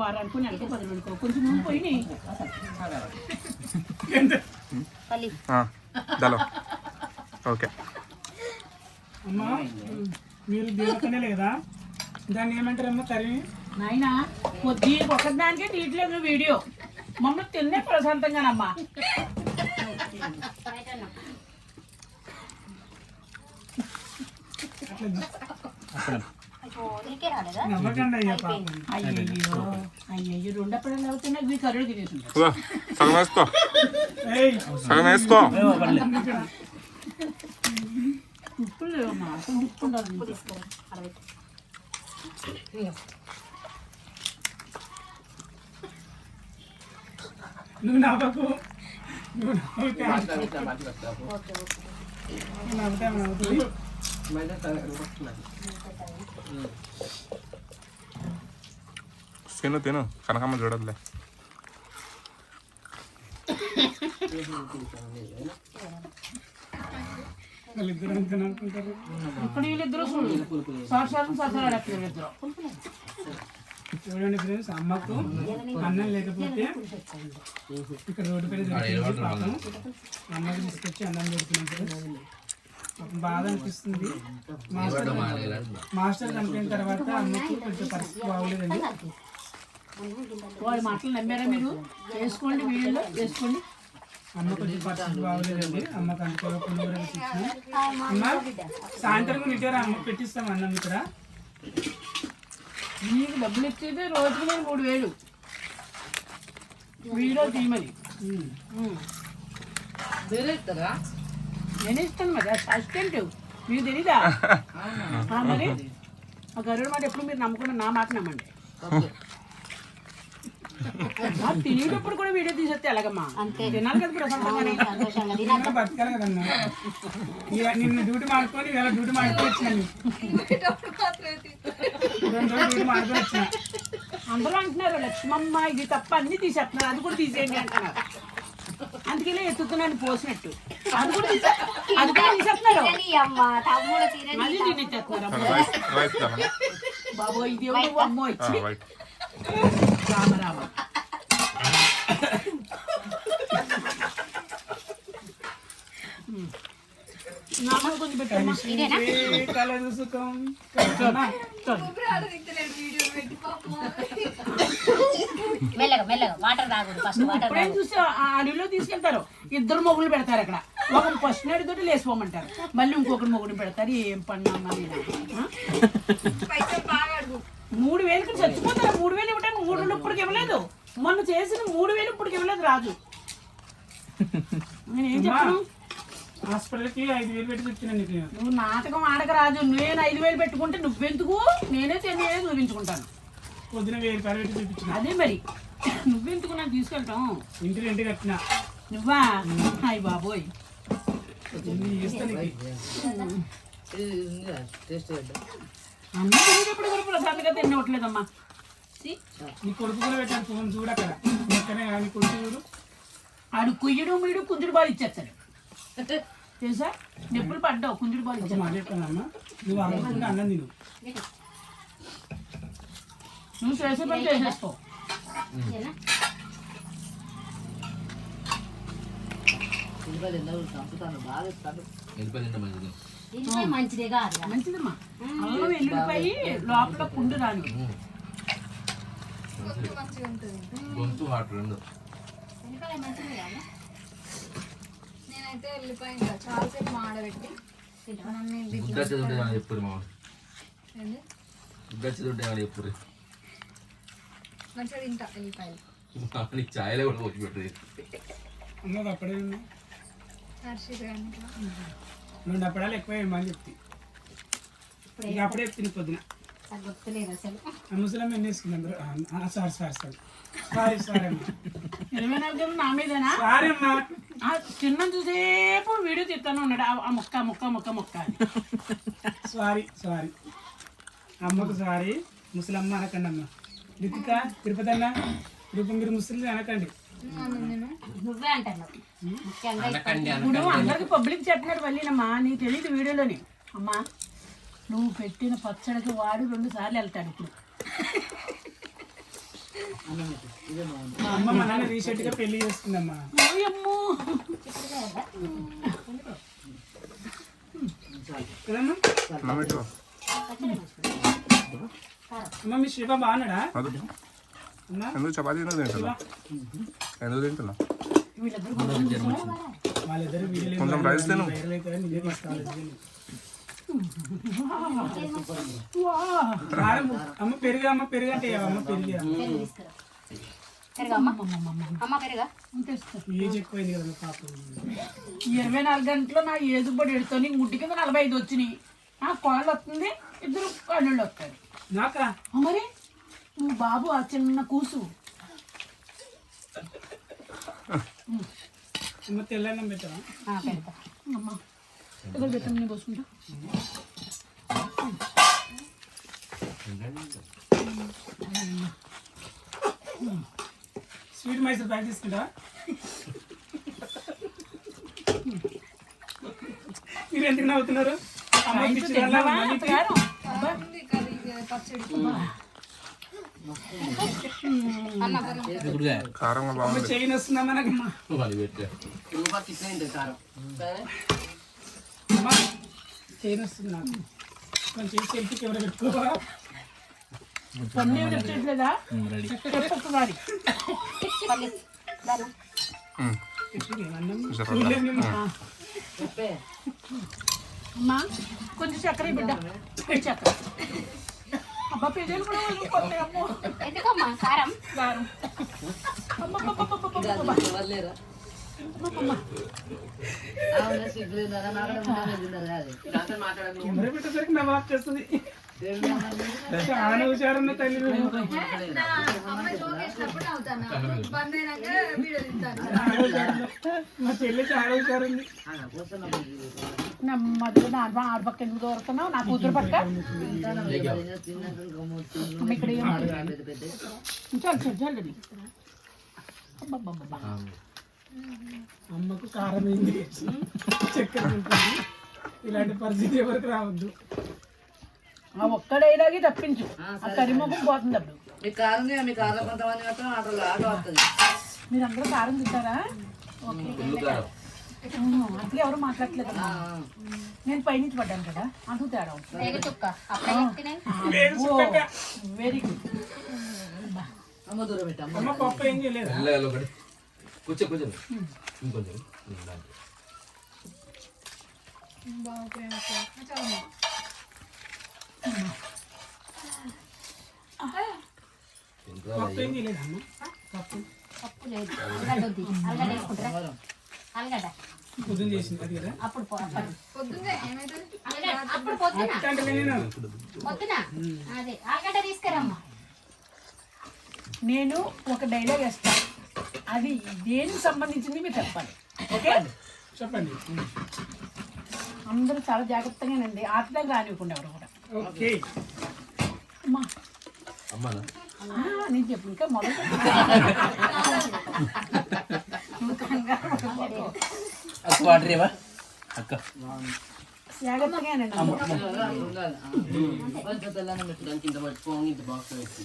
వారానికి నెలకు 10 రోజులు కొంచెం ముందు పోయినాయి. ఓకే అమ్మా మీరు దేవతనే లేదా దాన్ని ఏమంటారమ్మా కర్రీ నాయన కొద్ది ఒకదానికే తీయట్లేదు వీడియో మమ్మల్ని తిన్నే ప్రశాంతంగానమ్మా. నవ్వకండి అయ్యా పాపం. అయ్యయ్యో అయ్యయ్యో రెండప్పుడు అవుతున్నాయి మీ కర్రీలు తినేసింది. సగం వేసుకో ఏయ్ సగం వేసుకో. ఉప్పు లేవమ్మా అసలు ఉప్పు ఉండాలి. నువ్వు నవ్వకు నువ్వు నవ్వుతా నవ్వుతుంది. తిను తిను కనకమ్మ చూడదులే. వాళ్ళిద్దరు అంతే అనుకుంటారు. ఇక్కడ వీళ్ళిద్దరు సాక్షాత్తం సత్సరాడు వీళ్ళిద్దరు. చూడండి ఫ్రెండ్స్ అమ్మకు అన్నం లేకపోతే ఇక్కడ రోడ్డు పైన దొరికింది పాపం అమ్మకి తీసుకొచ్చి అన్నం పెడుతున్నాం. బాధ అనిపిస్తుంది. మాస్టర్ చనిపోయిన తర్వాత అమ్మకు కొంచెం పరిస్థితి బాగోలేదండి. వాళ్ళ మాటలు నమ్మారా మీరు? వేసుకోండి వీడియోలో వేసుకోండి. అమ్మ కొంచెం పరిస్థితి బాగోలేదండి. అమ్మకు అందుకో పులిహోర ఇచ్చిన అమ్మ సాయంత్రం ఇటారా అమ్మ పెట్టిస్తాం అన్నం ఇక్కడ. మీకు డబ్బులు ఇచ్చేది రోజుకి నేను 3000 వీడియో తీయమని. నేనే ఇస్తాను మరి అసిస్టెంట్ మీకు తెలీదా? మరి ఆ గరుడు మాట ఎప్పుడు మీరు నమ్మకుండా నా మాట నమ్మండి. తినేటప్పుడు కూడా వీడియో తీసేస్తే ఎలాగమ్మా? తినాలి కదా ప్రశాంతంగా. బతకాలి కదమ్మా. నిన్న డ్యూటీ మాడుకొని ఇలా డ్యూటీ మాడుకొని వచ్చినాను. 2 రోజులు డ్యూటీ మాడుకొని వచ్చిన. అందరూ అంటున్నారు లక్ష్మమ్మ ఇది తప్ప అన్ని తీసేస్తున్నారు అది కూడా తీసేయండి అంటున్నారు. అందుకే ఎత్తుతున్నాను పోసినట్టు అది కూడా తీసేస్తున్నారు. అది తినేస్తున్నారు బాబో ఇది అమ్మో ఇచ్చి రామ రామ. నామని కొంచెం పెట్టమ్మా. ఎప్పుడైనా చూస్తే ఆ అడవిలో తీసుకెళ్తారు. 2 మొగులు పెడతారు అక్కడ. ఒక ఫస్ట్ నైట్ తోటి లేచిపోమంటారు. మళ్ళీ ఇంకొకటి మొగుడు పెడతారు. ఏం పన్నా 3000కి చచ్చిపోతారు. 3000 ఇవ్వడానికి 3 ఇప్పటికి ఇవ్వలేదు. మొన్న చేసిన 3000 ఇప్పటికి ఇవ్వలేదు రాజు. నేను ఏం చెప్పను? హాస్పిటల్కి 5000 పెట్టి చెప్తున్నాను నీకు. నువ్వు నాటకం ఆడక రాజు. నేను 5000 పెట్టుకుంటే నువ్వెందుకు? నేనే 10,000 చూపించుకుంటాను. పొద్దున 1000 రూపాయలు పెట్టి చూపించిన. అదే మరి నువ్వెందుకు నాకు తీసుకెళ్తాం? ఇంటి కట్టిన నువ్వా? అయ్య బాబోయ్ అన్న తినేటప్పుడు కూడా ప్రశాంతంగా తినవట్లేదమ్మా. నీ కొడుకు కూడా పెట్టాను ఫోన్ చూడక్కడ ఎక్కడే నీ కొడుకు చూడు. ఆడు కుయ్యడు మీడు కుంజుడు బాలు ఇచ్చేస్తాడు తెలుసా? నొప్పులు పడ్డావు కుంజుడు బాలు ఇచ్చాను. మాట చెప్పానమ్మా నువ్వు అమ్మకుండా అన్నం తిను. నువ్వు చేసే పని చేసేస్తావు. మంచిదమ్మా. అల్లం వెల్లుల్లిపాయి లోపల పుండు రాను. నేనైతే వెళ్ళిపోయి చాలాసేపు మాడబెట్టి మంచిగా తింటా వెళ్ళిపోయి ఛాయలే కూడా వచ్చి పెట్టు అమ్మకు అప్పుడే హర్షిత్ కానీ 2 అప్పడాలు ఎక్కువ ఏమని చెప్తి. ఇక అప్పుడే చెప్తుంది పొద్దున ముసలమ్మ ఎన్ని వేసుకున్నాం. సారీ సారీ అమ్మా. 24 గంటలు నా మీదేనా? సారీ అమ్మా. చిన్న చూసేపు వీడియో తీస్తాను ఉన్నాడు. ఆ మొక్క మొక్క మొక్క మొక్క సారీ సారీ అమ్మకు సారీ. ముసలమ్మ అనకండి అమ్మ. రితిక తిరుపతి అన్న ఇప్పుడు మీరు ముసలి అనకండి. నువ్వే అంటాను. ఇప్పుడు అందరికి పబ్లిక్ చెప్పినట్టు వెళ్ళినమ్మా. నీకు తెలియదు వీడియోలోని. అమ్మా నువ్వు పెట్టిన పచ్చడికి వాడు 2 సార్లు వెళ్తాడు. ఇప్పుడు మా అమ్మ మా నాన్న రీసెంట్ గా పెళ్లి చేసుకుందమ్మా. ఓయమ్మో. కదమ్మా? అన్నం పెట్టు. అమ్మ మీ శివ బాగున్నాడా? అదు. అమ్మా ఎందుకు చపాతీ తింటున్నా? ఎందుకు తింటున్నా? వాళ్ళిద్దరు వీడియోలు కొంచెం రైస్ తిను. వైరల్ అయితే నిజే తీసుకోవాలి. కారం అమ్మ పెరుగు అమ్మ పెరుగు అంటే అమ్మ పెరుగు ఏజ్ ఎక్కువైంది కదా పాపం. 24 గంటల్లో నా ఏదుబడి ఎడుతోని ముట్టి కింద 45 వచ్చినాయి. ఆ కాళ్ళు వస్తుంది, 2 కళ్ళు వస్తాయి. నాకా మరి నువ్వు బాబు ఆ చిన్న కూసు. అమ్మ తెల్లన్నం పెట్టవా? పెడతా అమ్మా. ఎక్కడ పెట్టాము నీ పోసుకుంటా. స్వీట్ మైసూర్ ప్యాక్ తీసుకుంటా. మీరు ఎందుకు నవ్వుతున్నారు? అమ్మ పిచ్చి తిన్నావా? అత్తగారు? ఉంది కర్రీ పచ్చడి. కారంగా అమ్మ బాగుంది. చైన్ వస్తుందమ్మా నాకు. వాళ్ళు పెట్టా అమ్మ చైన్ వస్తుంది నాకు. కొంచెం సెల్ఫీ కెమెరా పెట్టుకోవా? పన్నీరు తెచ్చట్లేదా? చెప్పు ఒకసారి. అన్నం అమ్మా కొంచెం చక్కెర బిడ్డ. చక్కెర. అబ్బా పెద్దలు కూడా వాళ్ళు కొత్త అమ్మో. ఎందుకమ్మా కారం? గారు. అమ్మమ్మమ్మమ్మమ్మమ్మ. కెమెరా పెట్టేసరికి నా బాగా చేస్తుంది. చాలా హుషారున్న తల్లి నువ్వు. అమ్మ జోక్ వేసినప్పుడు నవ్వుతాను. బంద్ అయినాక వీడియో తింటాను. చాలా హుషారుంది. మా చెల్లి చాలా హుషారుంది. నెమ్మదిగా ఆరు పక్క ఎందుకు దొరుకుతున్నావు? నా కూతురు పక్క అమ్మ ఇక్కడ చాలు చాలు చాలు. అబ్బబ్బబ్బా. అమ్మకు కారం ఏంది చక్కెర ఉంటుంది. ఇలాంటి పరిస్థితి ఎవరికి రావద్దు. ఆ ఒక్క డైలాగే తప్పించు. ఆ కరిమొఖం పోతుంది అప్పుడు. మీకు కారం మీ కారం కొంతమంది మాత్రం ఆటలు ఆట వస్తుంది. మీరందరూ కారం తింటారా? అట్లా ఎవరు మాట్లాడలేదు. నేను పైనుంచి పడ్డాను కదా, అంటూ తేడా వెరీ గుడ్. అమ్మ దూరం పెట్టాము. అమ్మ పప్పు ఏం చేయలేదు. కూర్చో కూర్చో ఇంకొంచెం బాగా ప్రేమ చాలా పప్పు ఏం చేయలేదు అమ్మ. పప్పు పప్పు లేదు. అలగడ్డ వద్దు. అలగడ్డ వేసుకుంటారా? అలగడ్డ పొద్దున చేసింది అది కదా. అప్పుడు పొద్దున్నే ఏమైతుంది? అలగడ్డ అప్పుడు పొద్దున అంటే నేను పొద్దున అదే అలగడ్డ తీసుకురమ్మా. నేను ఒక డైలాగ్ వేస్తాను, అది దేనికి సంబంధించింది మీరు చెప్పాలి. ఓకే చెప్పండి. అందరూ చాలా జాగ్రత్తగానండి, ఆటగా రానివ్వకుండా ఎవరు కూడా. ఓకే అమ్మా అమ్మానా నేను చెప్పు ఇంకా మొదలు అక్క వాటర్ ఏవా అక్క జాగ్రత్తగానండి. కొంచెం తెల్లన్నం పెట్టడానికి ఇంత పట్టుకోండి. ఇంత బాక్స్ పెట్టి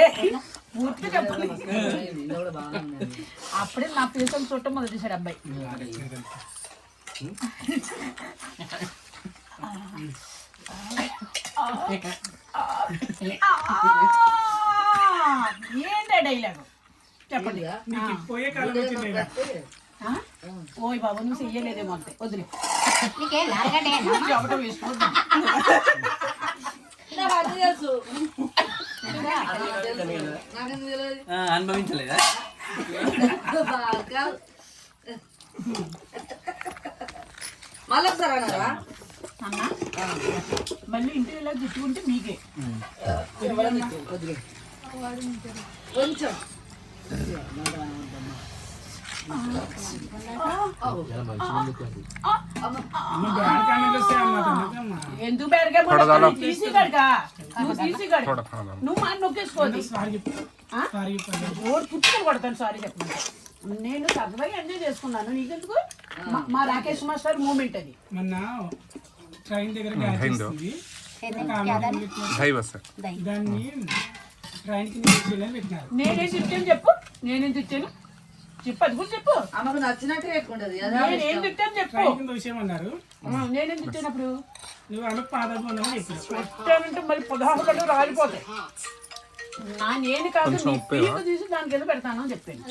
ఏ పూర్తిగా చెప్పండి. అప్పుడే నా పేసం చూడటం మొదలు చేశాడు అబ్బాయి. ఏంటా డైలాగు చెప్పండి. నీకు పోయే కాలం వచ్చింది. ఓయ్ బాబు నువ్వు చెయ్యలేదేమో అంతే వదిలే. నీకేం అలగడ్డ చెప్పడం వేసుకోవద్దు. అనుభవించలేదా మళ్ళీ ఒకసారి అన్నారా? అన్న మళ్ళీ ఇంటికి ఇలా తిట్టుకుంటే మీకే. కొంచెం అమ్మ బ్యాడ్ కామెంట్ వస్తే అమ్మ తినకమ్మా. ఎందుకు బెరగా తీసి కడగా నువ్వు తీసి కడగా నువ్వు మాట నొక్కేసుకోవద్దు. సారీ చెప్పు. ఆ? సారీ చెప్పండి. ఓడి పుట్టుకొని కొడతాను సారీ చెప్పండి. నేను సరదాగా ఎంజాయ్ చేసుకున్నాను. నీకెందుకు? మా రాకేష్ మాస్టర్ మూమెంట్ అది. మొన్న ట్రైన్ దగ్గర డ్యాన్స్ చేస్తుంది ढाई बस है దాన్ని ట్రైన్ కి తీసుకెళ్ళని పెట్టినారు. నేనేం తిట్టాను చెప్పు, నేనేం తిట్టాను చెప్పు, అది కూడా చెప్పు. ఆమెకు నచ్చినట్టు పెట్టుకుంటది నేనేం తిట్టాను చెప్పు. ట్రైన్ కింద విషయం అన్నారు. నేనేం తిట్టానప్పుడు? నువ్వు ఆమెకు పాదాలు ఉండమని చెప్పారు. తిట్టానంటే మళ్ళీ 16 గంటలు రాలిపోతాయి. నేను కాదు నీ పీక తీసి దానికి ఏదో పెడతాను అని చెప్పాను.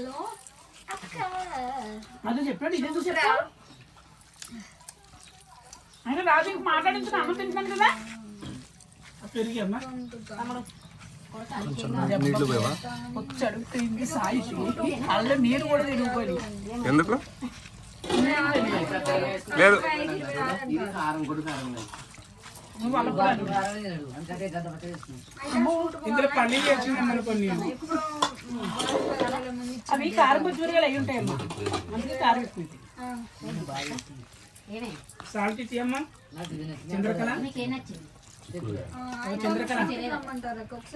అది చెప్పాడు. ఇదేందుకు చెప్పా? అయినా రాజు ఇంక మాట్లాడించిన అమ్మ తింటున్నాను కదా. పెరిగి అమ్మా నీళ్ళు పోయావా వచ్చాడు తిండి సాయి అల్ల నీరు కూడా తిరిగిపోయి ఎందుకు లేదు నువ్వు వాళ్ళ కూడా ఇందులో పన్నీర్ వేసిందమ్మా కొన్ని. అవి కారం కొద్దిగా అయి ఉంటాయమ్మా, అందుకే కారం ఎక్కువ. సాల్ట్ ఇచ్చేయమ్మా. చంద్రకళ నీకేం నచ్చింది? చంద్రకళ రమ్మంటారు